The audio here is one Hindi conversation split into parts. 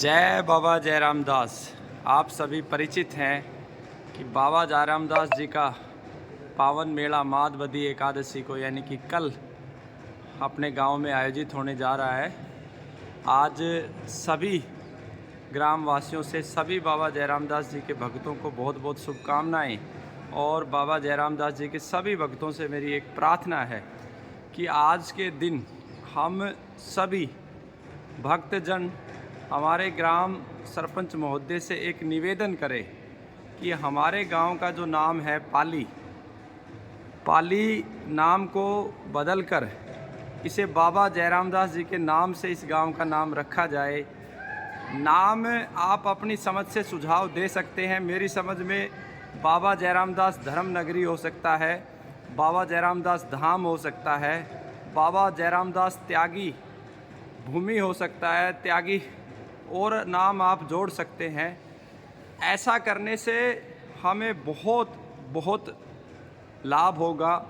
जय बाबा जयराम दास। आप सभी परिचित हैं कि बाबा जयराम दास जी का पावन मेला माधवदी एकादशी को यानी कि कल अपने गांव में आयोजित होने जा रहा है। आज सभी ग्राम वासियों से सभी बाबा जयराम दास जी के भक्तों को बहुत बहुत शुभकामनाएं और बाबा जयराम दास जी के सभी भक्तों से मेरी एक प्रार्थना है कि आज के दिन हम सभी भक्तजन हमारे ग्राम सरपंच महोदय से एक निवेदन करें कि हमारे गांव का जो नाम है पाली नाम को बदलकर इसे बाबा जयराम दास जी के नाम से इस गांव का नाम रखा जाए। नाम आप अपनी समझ से सुझाव दे सकते हैं। मेरी समझ में बाबा जयराम दास धर्म नगरी हो सकता है, बाबा जयराम दास धाम हो सकता है, बाबा जयराम दास त्यागी भूमि हो सकता है, त्यागी और नाम आप जोड़ सकते हैं। ऐसा करने से हमें बहुत बहुत लाभ होगा।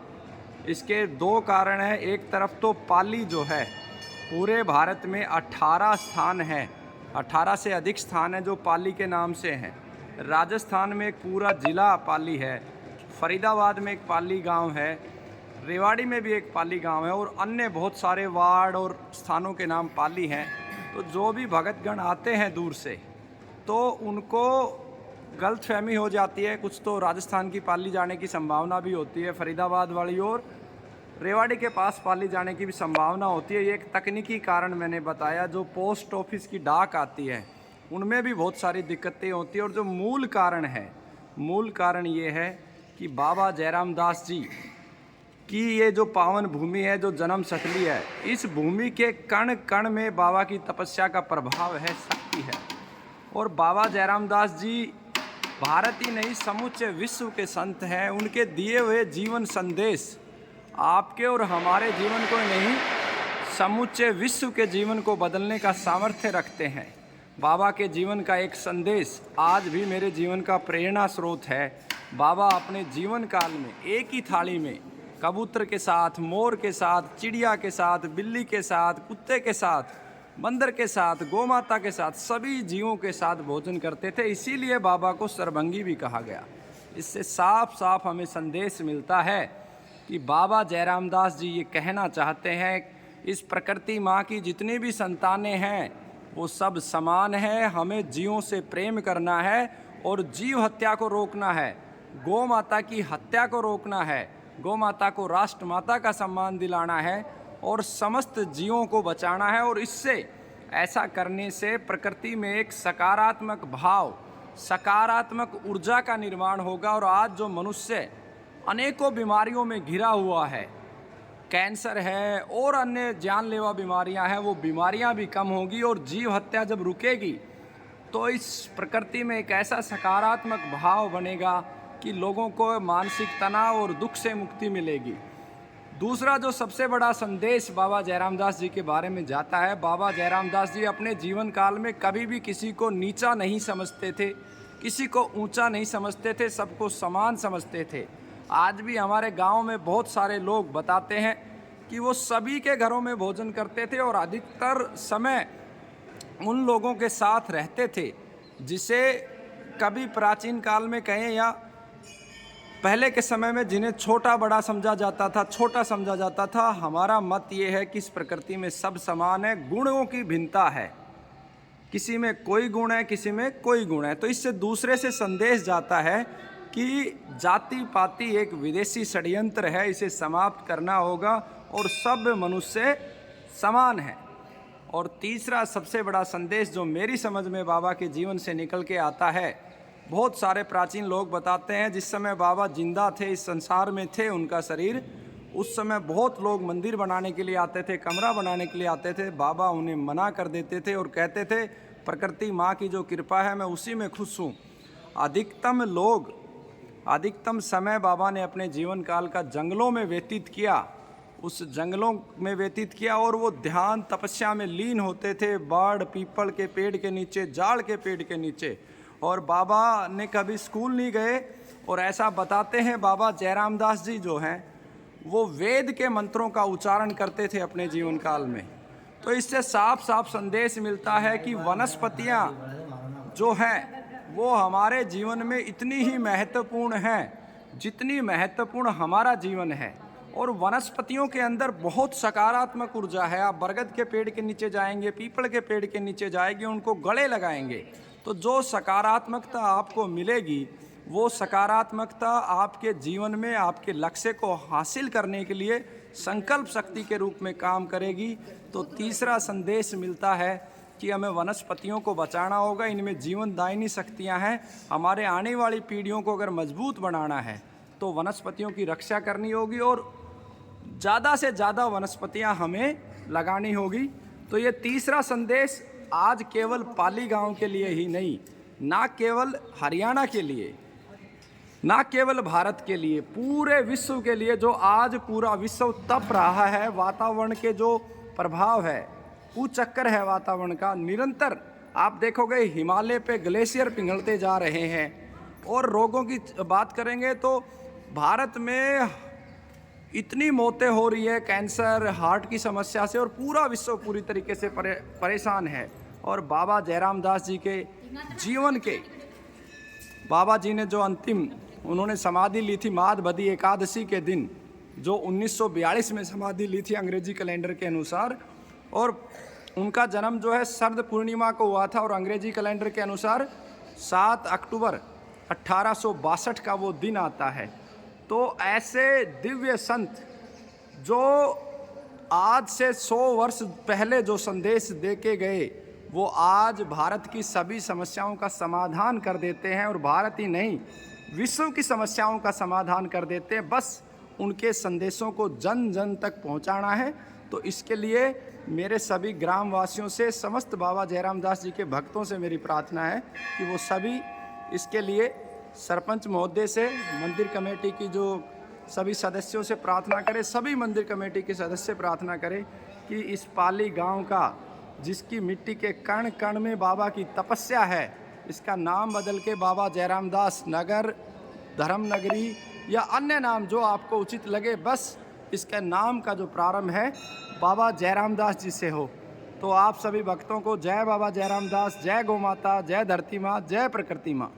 इसके दो कारण हैं। एक तरफ तो पाली जो है पूरे भारत में 18 स्थान हैं, 18 से अधिक स्थान हैं जो पाली के नाम से हैं। राजस्थान में एक पूरा ज़िला पाली है, फरीदाबाद में एक पाली गांव है, रेवाड़ी में भी एक पाली गांव है और अन्य बहुत सारे वार्ड और स्थानों के नाम पाली हैं। तो जो भी भगतगण आते हैं दूर से तो उनको गलतफहमी हो जाती है। कुछ तो राजस्थान की पाली जाने की संभावना भी होती है, फरीदाबाद वाली और रेवाड़ी के पास पाली जाने की भी संभावना होती है। ये एक तकनीकी कारण मैंने बताया। जो पोस्ट ऑफिस की डाक आती है उनमें भी बहुत सारी दिक्कतें होती हैं। और जो मूल कारण ये है कि बाबा जयराम दास जी कि ये जो पावन भूमि है, जो जन्म स्थली है, इस भूमि के कण कण में बाबा की तपस्या का प्रभाव है, शक्ति है। और बाबा जयराम दास जी भारत ही नहीं समूचे विश्व के संत हैं। उनके दिए हुए जीवन संदेश आपके और हमारे जीवन को नहीं, समूचे विश्व के जीवन को बदलने का सामर्थ्य रखते हैं। बाबा के जीवन का एक संदेश आज भी मेरे जीवन का प्रेरणा स्रोत है। बाबा अपने जीवन काल में एक ही थाली में कबूतर के साथ, मोर के साथ, चिड़िया के साथ, बिल्ली के साथ, कुत्ते के साथ, बंदर के साथ, गौ माता के साथ, सभी जीवों के साथ भोजन करते थे। इसीलिए बाबा को सर्वंगी भी कहा गया। इससे साफ साफ हमें संदेश मिलता है कि बाबा जयराम दास जी ये कहना चाहते हैं, इस प्रकृति माँ की जितनी भी संतानें हैं वो सब समान है। हमें जीवों से प्रेम करना है और जीव हत्या को रोकना है, गौ माता की हत्या को रोकना है, गौ माता को राष्ट्र माता का सम्मान दिलाना है और समस्त जीवों को बचाना है। और इससे ऐसा करने से प्रकृति में एक सकारात्मक भाव, सकारात्मक ऊर्जा का निर्माण होगा। और आज जो मनुष्य अनेकों बीमारियों में घिरा हुआ है, कैंसर है और अन्य जानलेवा बीमारियां हैं, वो बीमारियां भी कम होंगी। और जीव हत्या जब रुकेगी तो इस प्रकृति में एक ऐसा सकारात्मक भाव बनेगा कि लोगों को मानसिक तनाव और दुख से मुक्ति मिलेगी। दूसरा जो सबसे बड़ा संदेश बाबा जयराम दास जी के बारे में जाता है, बाबा जयराम दास जी अपने जीवन काल में कभी भी किसी को नीचा नहीं समझते थे, किसी को ऊंचा नहीं समझते थे, सबको समान समझते थे। आज भी हमारे गांव में बहुत सारे लोग बताते हैं कि वो सभी के घरों में भोजन करते थे और अधिकतर समय उन लोगों के साथ रहते थे जिसे कभी प्राचीन काल में कहें या पहले के समय में जिन्हें छोटा बड़ा समझा जाता था, छोटा समझा जाता था। हमारा मत ये है कि इस प्रकृति में सब समान है, गुणों की भिन्नता है, किसी में कोई गुण है, किसी में कोई गुण है। तो इससे दूसरे से संदेश जाता है कि जाति पाति एक विदेशी षड्यंत्र है, इसे समाप्त करना होगा और सब मनुष्य समान है। और तीसरा सबसे बड़ा संदेश जो मेरी समझ में बाबा के जीवन से निकल के आता है, बहुत सारे प्राचीन लोग बताते हैं जिस समय बाबा जिंदा थे, इस संसार में थे उनका शरीर, उस समय बहुत लोग मंदिर बनाने के लिए आते थे, कमरा बनाने के लिए आते थे। बाबा उन्हें मना कर देते थे और कहते थे प्रकृति माँ की जो कृपा है मैं उसी में खुश हूँ। अधिकतम समय बाबा ने अपने जीवन काल का जंगलों में व्यतीत किया, उस जंगलों में व्यतीत किया और वो ध्यान तपस्या में लीन होते थे, बाड़ पीपल के पेड़ के नीचे, जाड़ के पेड़ के नीचे। और बाबा ने कभी स्कूल नहीं गए। और ऐसा बताते हैं बाबा जयराम दास जी जो हैं वो वेद के मंत्रों का उच्चारण करते थे अपने जीवन काल में। तो इससे साफ साफ संदेश मिलता है कि वनस्पतियाँ जो हैं वो हमारे जीवन में इतनी ही महत्वपूर्ण हैं जितनी महत्वपूर्ण हमारा जीवन है। और वनस्पतियों के अंदर बहुत सकारात्मक ऊर्जा है। आप बरगद के पेड़ के नीचे जाएंगे, पीपल के पेड़ के नीचे जाएंगे, उनको गले लगाएंगे तो जो सकारात्मकता आपको मिलेगी वो सकारात्मकता आपके जीवन में आपके लक्ष्य को हासिल करने के लिए संकल्प शक्ति के रूप में काम करेगी। तो तीसरा संदेश मिलता है कि हमें वनस्पतियों को बचाना होगा। इनमें जीवनदायिनी शक्तियाँ हैं। हमारे आने वाली पीढ़ियों को अगर मजबूत बनाना है तो वनस्पतियों की रक्षा करनी होगी और ज़्यादा से ज़्यादा वनस्पतियाँ हमें लगानी होगी। तो ये तीसरा संदेश आज केवल पाली गांव के लिए ही नहीं, ना केवल हरियाणा के लिए, ना केवल भारत के लिए, पूरे विश्व के लिए, जो आज पूरा विश्व तप रहा है, वातावरण के जो प्रभाव है, चक्कर है वातावरण का, निरंतर आप देखोगे हिमालय पे ग्लेशियर पिघलते जा रहे हैं। और रोगों की बात करेंगे तो भारत में इतनी मौतें हो रही है कैंसर, हार्ट की समस्या से, और पूरा विश्व पूरी तरीके से परेशान है। और बाबा जयराम दास जी के जीवन के, बाबा जी ने जो अंतिम उन्होंने समाधि ली थी माघ बदी एकादशी के दिन, जो 1942 में समाधि ली थी अंग्रेजी कैलेंडर के अनुसार, और उनका जन्म जो है शरद पूर्णिमा को हुआ था और अंग्रेजी कैलेंडर के अनुसार 7 अक्टूबर 1862 का वो दिन आता है। तो ऐसे दिव्य संत जो आज से 100 वर्ष पहले जो संदेश दे के गए वो आज भारत की सभी समस्याओं का समाधान कर देते हैं। और भारत ही नहीं, विश्व की समस्याओं का समाधान कर देते हैं। बस उनके संदेशों को जन जन तक पहुंचाना है। तो इसके लिए मेरे सभी ग्रामवासियों से, समस्त बाबा जयराम दास जी के भक्तों से मेरी प्रार्थना है कि वो सभी इसके लिए सरपंच महोदय से, मंदिर कमेटी की जो सभी सदस्यों से प्रार्थना करें, सभी मंदिर कमेटी के सदस्य प्रार्थना करें कि इस पाली गांव का, जिसकी मिट्टी के कण कण में बाबा की तपस्या है, इसका नाम बदल के बाबा जयराम दास नगर, धर्म नगरी या अन्य नाम जो आपको उचित लगे, बस इसके नाम का जो प्रारंभ है बाबा जयराम दास जी से हो। तो आप सभी भक्तों को जय बाबा जयराम दास, जय गौ माता, जय धरती माँ, जय प्रकृति माँ।